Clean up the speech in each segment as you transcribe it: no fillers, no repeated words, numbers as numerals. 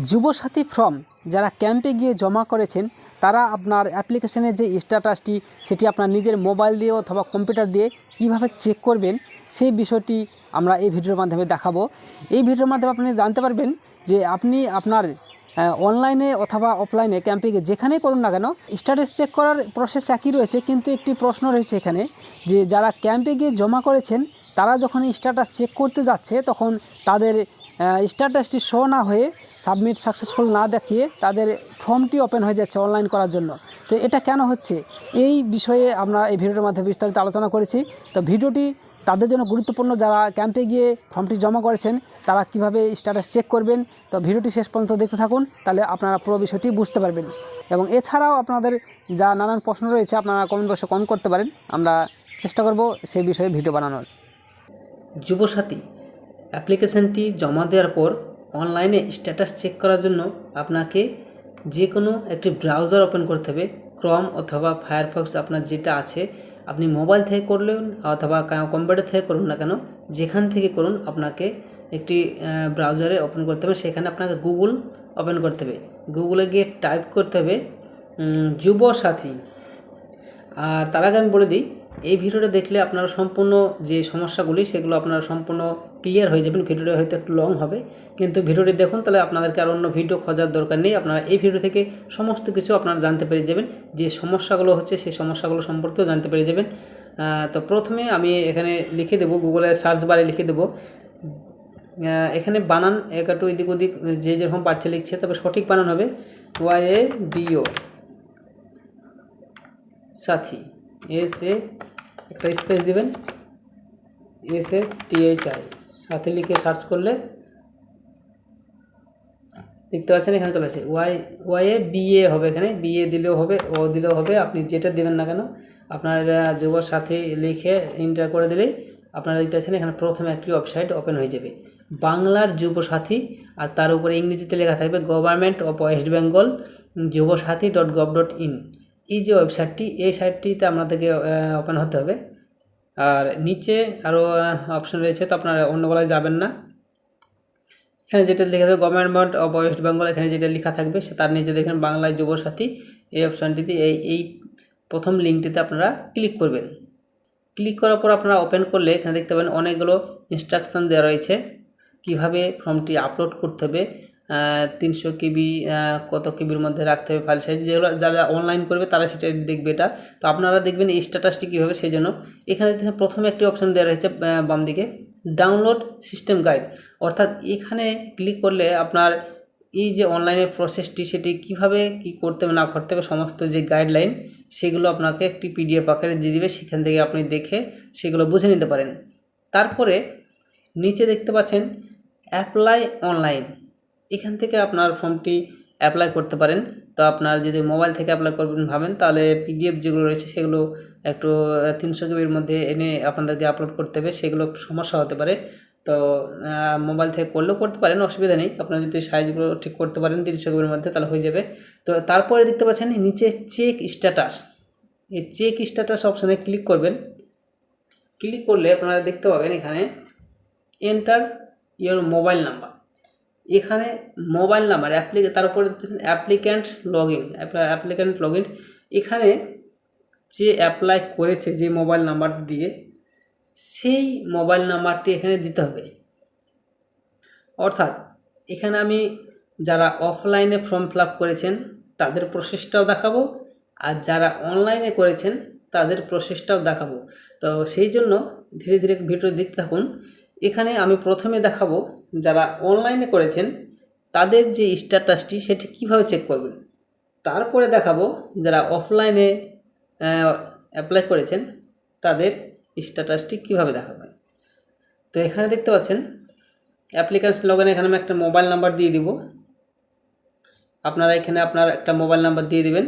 Yuvasathi form যারা ক্যাম্পে গিয়ে জমা করেছেন তারা আপনার অ্যাপ্লিকেশনের যে স্ট্যাটাসটি সেটি আপনার নিজের মোবাইল দিয়ে অথবা কম্পিউটার দিয়ে কিভাবে চেক করবেন সেই বিষয়টি আমরা এই ভিডিওর মাধ্যমে দেখাবো। এই ভিডিওর মাধ্যমে আপনি জানতে পারবেন যে আপনি আপনার অনলাইনে অথবা অফলাইনে ক্যাম্পে গিয়ে যেখানেই করুন না কেন স্ট্যাটাস চেক করার প্রসেস একই রয়েছে, কিন্তু একটি প্রশ্ন রয়েছে এখানে যে যারা ক্যাম্পে গিয়ে জমা করেছেন তারা যখন স্ট্যাটাস চেক করতে যাচ্ছে তখন তাদের স্ট্যাটাসটি শো না হয়ে সাবমিট সাকসেসফুল না দেখিয়ে তাদের ফর্মটি ওপেন হয়ে যাচ্ছে অনলাইন করার জন্য। তো এটা কেন হচ্ছে এই বিষয়ে আমরা এই ভিডিওর মাধ্যমে বিস্তারিত আলোচনা করেছি। তো ভিডিওটি তাদের জন্য গুরুত্বপূর্ণ যারা ক্যাম্পে গিয়ে ফর্মটি জমা করেছেন তারা কিভাবে স্ট্যাটাস চেক করবেন। তো ভিডিওটি শেষ পর্যন্ত দেখতে থাকুন, তাহলে আপনারা পুরো বিষয়টি বুঝতে পারবেন। এবং এছাড়াও আপনাদের যা নানান প্রশ্ন রয়েছে আপনারা কমেন্ট বক্সে কমেন্ট করতে পারেন, আমরা চেষ্টা করব সেই বিষয়ে ভিডিও বানানোর। যুবসাথী অ্যাপ্লিকেশানটি জমা দেওয়ার পর অনলাইনে স্ট্যাটাস চেক করার জন্য আপনাকে যে কোনো একটি ব্রাউজার ওপেন করতে হবে। ক্রম অথবা ফায়ারফক্স আপনার যেটা আছে, আপনি মোবাইল থেকে করলেন অথবা কম্পিউটার থেকে করুন না কেন, যেখান থেকে করুন আপনাকে একটি ব্রাউজারে ওপেন করতে হবে। সেখানে আপনাকে গুগল ওপেন করতে হবে। গুগলে গিয়ে টাইপ করতে হবে যুবসাথী। আর তার আগে আমি বলে দিই, এই ভিডিওটা দেখলে আপনারা সম্পূর্ণ যে সমস্যাগুলি সেগুলো আপনারা সম্পূর্ণ ক্লিয়ার হয়ে যাবেন। ভিডিওটা হয়তো একটু লং হবে, কিন্তু ভিডিওটি দেখুন, তাহলে আপনাদেরকে আর অন্য ভিডিও খোঁজার দরকার নেই। আপনারা এই ভিডিও থেকে সমস্ত কিছু আপনারা জানতে পেরে যাবেন, যে সমস্যাগুলো হচ্ছে সেই সমস্যাগুলো সম্পর্কেও জানতে পেরে যাবেন। তো প্রথমে আমি এখানে লিখে দেবো, গুগলের সার্চ বারে লিখে দেবো, এখানে বানান একটু এদিক ওদিক যে যেরকম পারছে লিখছে, তবে সঠিক বানান হবে YABO সাথী, এসে একটা স্পেস দিবেন, SATHI সাথে লিখে সার্চ করলে দেখতে পাচ্ছেন এখানে চলে আসে YABA হবে। এখানে BA দিলেও হবে, ও দিলেও হবে, আপনি যেটা দেবেন না কেন আপনার যুবসাথী লিখে এন্টার করে দিলেই আপনারা দেখতে পাচ্ছেন এখানে প্রথমে একটি ওয়েবসাইট ওপেন হয়ে যাবে, বাংলার যুবসাথী, আর তার উপরে ইংরেজিতে লেখা থাকবে গভর্নমেন্ট অফ ওয়েস্ট বেঙ্গল যুবসাথী.gov.in। এই যে ওয়েবসাইটটি, এই সাইটটিতে আপনাদেরকে ওপেন হতে হবে। আর নিচে আরও অপশন রয়েছে, তো আপনারা অন্য গলায় যাবেন না। এখানে যেটা লেখা থাকবে গভর্নমেন্ট অফ ওয়েস্ট বেঙ্গল, এখানে যেটা লেখা থাকবে সে তার নিচে দেখেন বাংলায় যুবসাথী, এই অপশানটিতে এই প্রথম লিঙ্কটিতে আপনারা ক্লিক করবেন। ক্লিক করার পর আপনারা ওপেন করলে এখানে দেখতে পাবেন অনেকগুলো ইনস্ট্রাকশান দেওয়া রয়েছে কিভাবে ফর্মটি আপলোড করতে হবে। 300 KB কত কেবির মধ্যে রাখতে হবে ফাইল সাইজ, যেগুলো যারা অনলাইন করবে তারা সেটা দেখবে। এটা তো আপনারা দেখবেন এই স্ট্যাটাসটি কীভাবে, সেই জন্য এখানে প্রথমে একটি অপশান দেওয়া রয়েছে বাম দিকে, ডাউনলোড সিস্টেম গাইড। অর্থাৎ এখানে ক্লিক করলে আপনার এই যে অনলাইনের প্রসেসটি সেটি কিভাবে কি করতে হবে না করতে হবে সমস্ত যে গাইডলাইন সেগুলো আপনাকে একটি PDF আকারে দিয়ে দিবে, সেখান থেকে আপনি দেখে সেগুলো বুঝে নিতে পারেন। তারপরে নিচে দেখতে পাচ্ছেন অ্যাপ্লাই অনলাইন, এখান থেকে আপনার ফর্মটি অ্যাপ্লাই করতে পারেন। তো আপনার যদি মোবাইল থেকে অ্যাপ্লাই করবেন ভাবেন, তাহলে PDF যেগুলো রয়েছে সেগুলো একটু 300 KBর মধ্যে এনে আপনাদেরকে আপলোড করতে হবে, সেগুলো একটু সমস্যা হতে পারে। তো মোবাইল থেকে করলেও করতে পারেন, অসুবিধা নেই। আপনারা যদি সাইজগুলো ঠিক করতে পারেন 300 KBর মধ্যে তাহলে হয়ে যাবে। তো তারপরে দেখতে পাচ্ছেন নিচে চেক স্ট্যাটাস, এই চেক স্ট্যাটাস অপশানে ক্লিক করবেন। ক্লিক করলে আপনারা দেখতে পাবেন এখানে এন্টার ইওর মোবাইল নাম্বার, এখানে মোবাইল নাম্বার তার উপরে অ্যাপ্লিক্যান্ট লগ ইন, এখানে যে অ্যাপ্লাই করেছে যে মোবাইল নাম্বার দিয়ে সেই মোবাইল নাম্বারটি এখানে দিতে হবে। অর্থাৎ এখানে আমি যারা অফলাইনে ফর্ম ফিল আপ করেছেন তাদের প্রসেসটাও দেখাবো, আর যারা অনলাইনে করেছেন তাদের প্রসেসটাও দেখাবো। তো সেই জন্য ধীরে ধীরে ভিডিও দেখতে থাকুন। এখানে আমি প্রথমে দেখাবো যারা অনলাইনে করেছেন তাদের যে স্ট্যাটাসটি সেটি কিভাবে চেক করবেন, তারপরে দেখাবো যারা অফলাইনে অ্যাপ্লাই করেছেন তাদের স্ট্যাটাসটি কিভাবে দেখাবে। তো এখানে দেখতে পাচ্ছেন অ্যাপ্লিকেশন লগইনে, এখানে আমি একটা মোবাইল নাম্বার দিয়ে দিব। আপনারা এখানে আপনার একটা মোবাইল নাম্বার দিয়ে দিবেন।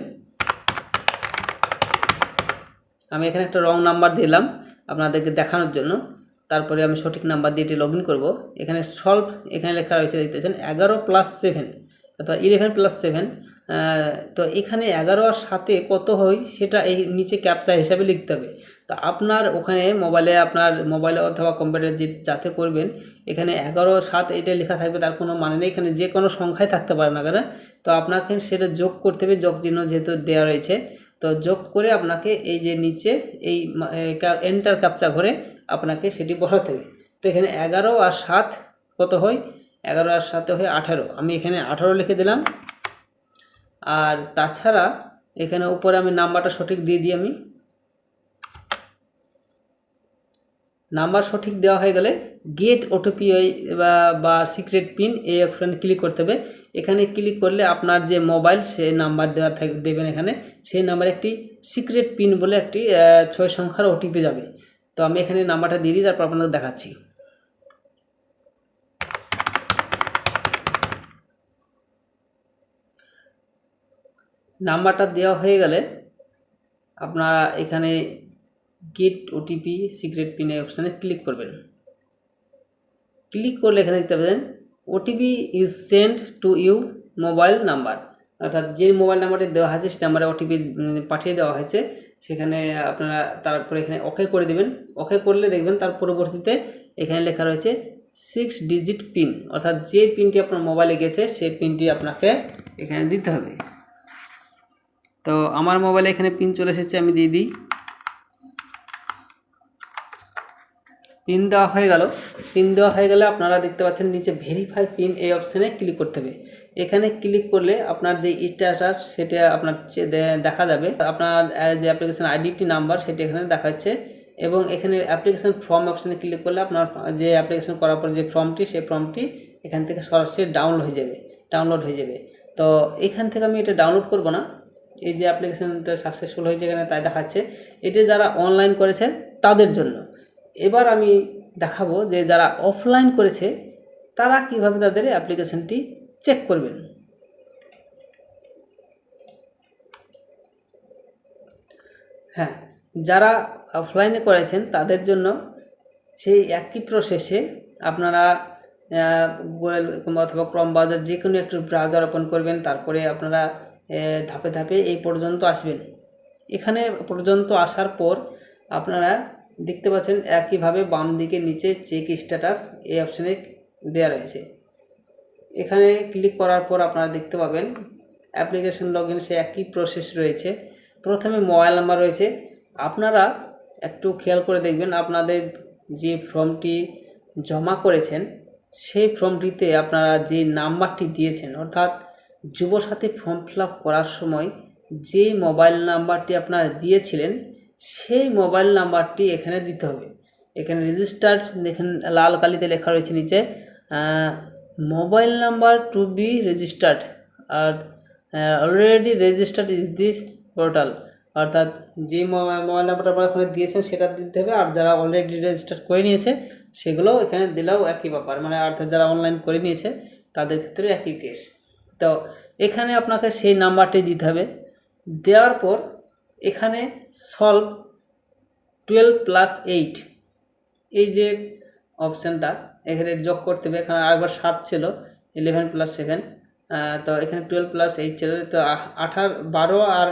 আমি এখানে একটা রং নাম্বার দিলাম আপনাদেরকে দেখানোর জন্য, তারপরে আমি সঠিক নাম্বার দিয়ে এটি লগ ইন করবো। এখানে সলভ, এখানে লেখা রয়েছে দেখতেছেন 11+7 অর্থাৎ 11+7। তো এখানে 11 আর 7 কত হয় সেটা এই নিচে ক্যাপচা হিসাবে লিখতে হবে। তো তা আপনার ওখানে মোবাইলে অথবা কম্পিউটারে যাতে করবেন, এখানে 11/7 এটা লেখা থাকবে, তার কোনো মানে নেই। এখানে যে কোনো সংখ্যায় থাকতে পারে না কেন, তো আপনাকে সেটা যোগ করতে হবে, যোগ চিহ্ন যেহেতু দেওয়া রয়েছে। তো যোগ করে আপনাকে এই যে নিচে এই এন্টার ক্যাপচা ঘরে আপনাকে সেটি বসাতে হবে। তো এখানে 11 আর 7 কত হয়? 11 আর 7 হয় 18। আমি এখানে 18 লিখে দিলাম। আর তাছাড়া এখানে উপরে আমি নাম্বারটা সঠিক দিয়ে দিই। আমি নাম্বার সঠিক দেওয়া হয়ে গেলে গেট ওটিপি বা সিক্রেট পিন এই অপশানে ক্লিক করতে হবে। এখানে ক্লিক করলে আপনার যে মোবাইল সে নাম্বার দেবেন, এখানে সেই নাম্বারে একটি সিক্রেট পিন বলে একটি 6 সংখ্যার ওটিপি যাবে। তো আমি এখানে নাম্বারটা দিয়ে দিই, তারপর আপনাদের দেখাচ্ছি। নাম্বারটা দেওয়া হয়ে গেলে আপনারা এখানে গেট ওটিপি সিক্রেট পিন এই অপশানে ক্লিক করবেন। ক্লিক করলে এখানে দেখতে পাবেন OTP is send to you mobile number, অর্থাৎ যে মোবাইল নাম্বারটি দেওয়া আছে সেই নাম্বারে ওটিপি পাঠিয়ে দেওয়া হয়েছে। সেখানে আপনারা তারপরে এখানে ওকে করে দেবেন। ওকে করলে দেখবেন তার পরবর্তীতে এখানে লেখা রয়েছে 6 ডিজিট পিন, অর্থাৎ যে পিনটি আপনার মোবাইলে গেছে সেই পিনটি আপনাকে এখানে দিতে হবে। তো আমার মোবাইলে এখানে পিন চলে এসেছে, আমি দিয়ে দিই। পিন দেওয়া হয়ে গেল। পিন দেওয়া হয়ে গেলে আপনারা দেখতে পাচ্ছেন নিচে ভেরিফাই পিন এই অপশানে ক্লিক করতে হবে। এখানে ক্লিক করলে আপনার যে স্ট্যাটাস সেটা আপনার দেখা যাবে। আপনার যে অ্যাপ্লিকেশন আইডিটি নাম্বার সেটি এখানে দেখাচ্ছে, এবং এখানে অ্যাপ্লিকেশন ফর্ম অপশানে ক্লিক করলে আপনার যে অ্যাপ্লিকেশন করার পর যে ফর্মটি, সেই ফর্মটি এখান থেকে সরাসরি ডাউনলোড হয়ে যাবে। তো এখান থেকে আমি এটা ডাউনলোড করব না। এই যে অ্যাপ্লিকেশনটা সাকসেসফুল হয়েছে এখানে তাই দেখাচ্ছে। এটা যারা অনলাইন করেছে তাদের জন্য। এবার আমি দেখাবো যে যারা অফলাইন করেছে তারা কিভাবে তাদের অ্যাপ্লিকেশনটি চেক করবেন। হ্যাঁ, যারা অফলাইনে করেছেন তাদের জন্য সেই একই প্রসেসে আপনারা গুগল অথবা ক্রোম ব্রাউজার যে কোনো একটু ব্রাউজার ওপেন করবেন। তারপরে আপনারা ধাপে ধাপে এই পর্যন্ত আসবেন। এখানে পর্যন্ত আসার পর আপনারা দেখতে পাচ্ছেন একইভাবে বাম দিকে নিচে চেক স্ট্যাটাস এই অপশানে দেওয়া রয়েছে। এখানে ক্লিক করার পর আপনারা দেখতে পাবেন অ্যাপ্লিকেশন লগইন সে একই প্রসেস রয়েছে। প্রথমে মোবাইল নাম্বার রয়েছে। আপনারা একটু খেয়াল করে দেখবেন আপনাদের যে ফর্মটি জমা করেছেন সেই ফর্মটিতে আপনারা যে নাম্বারটি দিয়েছেন, অর্থাৎ যুবসাথী ফর্ম ফিল আপ করার সময় যে মোবাইল নাম্বারটি আপনারা দিয়েছিলেন সেই মোবাইল নাম্বারটি এখানে দিতে হবে। এখানে রেজিস্টার্ড দেখেন লাল কালিতে লেখা রয়েছে নিচে mobile number to be registered আর already registered is this portal, অর্থাৎ যে মোবাইল নাম্বারটা আপনারা এখানে দিয়েছেন সেটা দিতে হবে। আর যারা অলরেডি রেজিস্টার করে নিয়েছে সেগুলো এখানে দিলেও একই ব্যাপার, মানে অর্থাৎ যারা অনলাইন করে নিয়েছে তাদের ক্ষেত্রে একই কেস। তো এখানে আপনাকে সেই নাম্বারটি দিতে হবে। দেওয়ার পর এখানে সলভ 12+8 এই যে অপশানটা এখানে যোগ করতে হবে। এখানে আরেকবার 7 ছিল, 11+7, তো এখানে 12+8 ছিল। তো 12 আর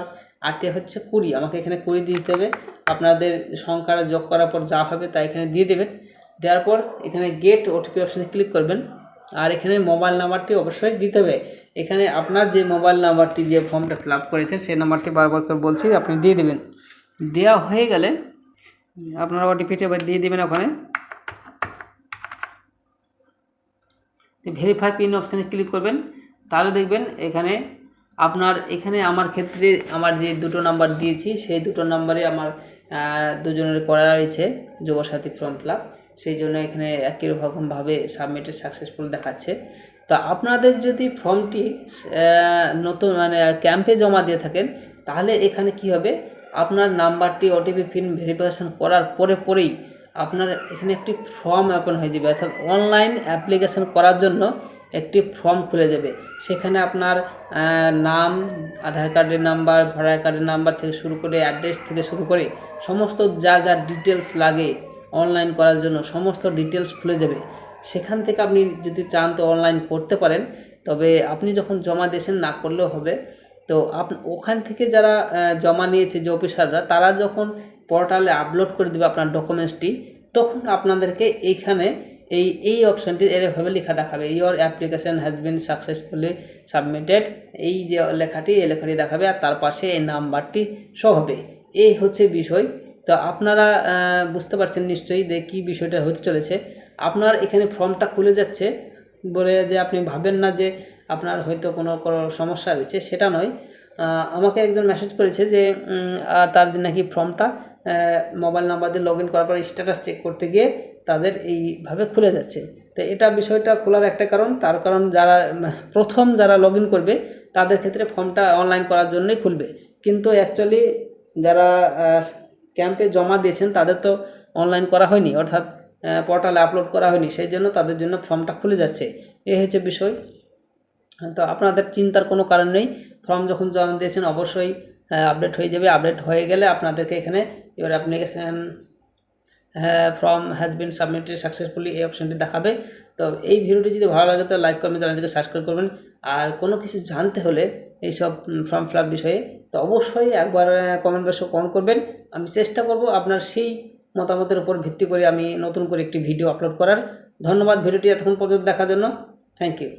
8 হচ্ছে 20, আমাকে এখানে 20 দিতে হবে। আপনাদের সংখ্যাটা যোগ করার পর যা হবে তা এখানে দিয়ে দেবেন। দেওয়ার পর এখানে গেট ওটিপি অপশানে ক্লিক করবেন। আর এখানে মোবাইল নাম্বারটি অবশ্যই দিতে হবে। এখানে আপনার যে মোবাইল নাম্বারটি যে ফর্মটা ফিল আপ করেছেন সেই নাম্বারটি বারবার করে বলছি আপনি দিয়ে দেবেন। দেওয়া হয়ে গেলে আপনারা ওটিপিটি এবার দিয়ে দেবেন। ওখানে ভেরিফাই পিন অপশানে ক্লিক করবেন। তাহলে দেখবেন এখানে আমার ক্ষেত্রে আমার যে দুটো নাম্বার দিয়েছি সেই দুটো নাম্বারে আমার দুজনের করা রয়েছে যুবসাথী ফর্ম ফিল আপ, সেই জন্য এখানে একই রকমভাবে সাবমিটেড সাকসেসফুল দেখাচ্ছে। তো আপনাদের যদি ফর্মটি নতুন ক্যাম্পে জমা দিয়ে থাকেন তাহলে এখানে কি হবে, আপনার নাম্বারটি ওটিপি পিন ভেরিফিকেশান করার পরেই আপনার এখানে একটি ফর্ম ওপেন হয়ে যাবে, অর্থাৎ অনলাইন অ্যাপ্লিকেশান করার জন্য একটি ফর্ম খুলে যাবে। সেখানে আপনার নাম, আধার কার্ডের নাম্বার, ভোটার কার্ডের নাম্বার থেকে শুরু করে অ্যাড্রেস থেকে শুরু করে সমস্ত যা ডিটেলস লাগে অনলাইন করার জন্য সমস্ত ডিটেলস খুলে যাবে। সেখান থেকে আপনি যদি চান তো অনলাইন করতে পারেন, তবে আপনি যখন জমা দিয়েছেন না করলেও হবে। তো ওখান থেকে যারা জমা নিয়েছে যে অফিসাররা তারা যখন পোর্টালে আপলোড করে দেবে আপনার ডকুমেন্টসটি, তখন আপনাদেরকে এইখানে এই অপশানটি এরভাবে লেখা দেখাবে, your application has been successfully submitted. এই যে লেখাটি দেখাবে, আর তার পাশে এই নাম্বারটি শো হবে। এই হচ্ছে বিষয়। তো আপনারা বুঝতে পারছেন নিশ্চয়ই যে কী বিষয়টা হতে চলেছে। আপনার এখানে ফর্মটা খুলে যাচ্ছে বলে যে আপনি ভাবেন না যে আপনার হয়তো কোনো সমস্যা রয়েছে, সেটা নয়। আমাকে একজন মেসেজ করেছে যে তার নাকি ফর্মটা মোবাইল নাম্বার দিয়ে লগ ইন করার পর স্ট্যাটাস চেক করতে গিয়ে তাদের এইভাবে খুলে যাচ্ছে। তো এটা বিষয়টা খোলার একটা কারণ, তার কারণ যারা প্রথম লগ ইন করবে তাদের ক্ষেত্রে ফর্মটা অনলাইন করার জন্যই খুলবে, কিন্তু অ্যাকচুয়ালি যারা ক্যাম্পে জমা দিয়েছেন তাদের তো অনলাইন করা হয়নি, অর্থাৎ পোর্টালে আপলোড করা হয়নি, সেই জন্য তাদের জন্য ফর্মটা খুলে যাচ্ছে। এই হচ্ছে বিষয়। তো আপনাদের চিন্তার কোনো কারণ নেই, ফর্ম যখন জমা দিয়েছেন অবশ্যই আপডেট হয়ে যাবে। আপডেট হয়ে গেলে আপনাদেরকে এখানে your application form has been submitted successfully এই অপশানটি দেখাবে। তো এই ভিডিওটি যদি ভালো লাগে তো লাইক করবেন, চ্যানেলটিকে সাবস্ক্রাইব করবেন। আর কোনো কিছু জানতে হলে এইসব ফর্ম ফিল আপ বিষয়ে তো অবশ্যই একবার কমেন্ট বক্সে কমেন্ট করবেন। আমি চেষ্টা করব আপনার সেই মতামতের উপর ভিত্তি করে আমি নতুন করে একটি ভিডিও আপলোড করার। ধন্যবাদ ভিডিওটি এতক্ষণ পর্যন্ত দেখার জন্য। Thank you.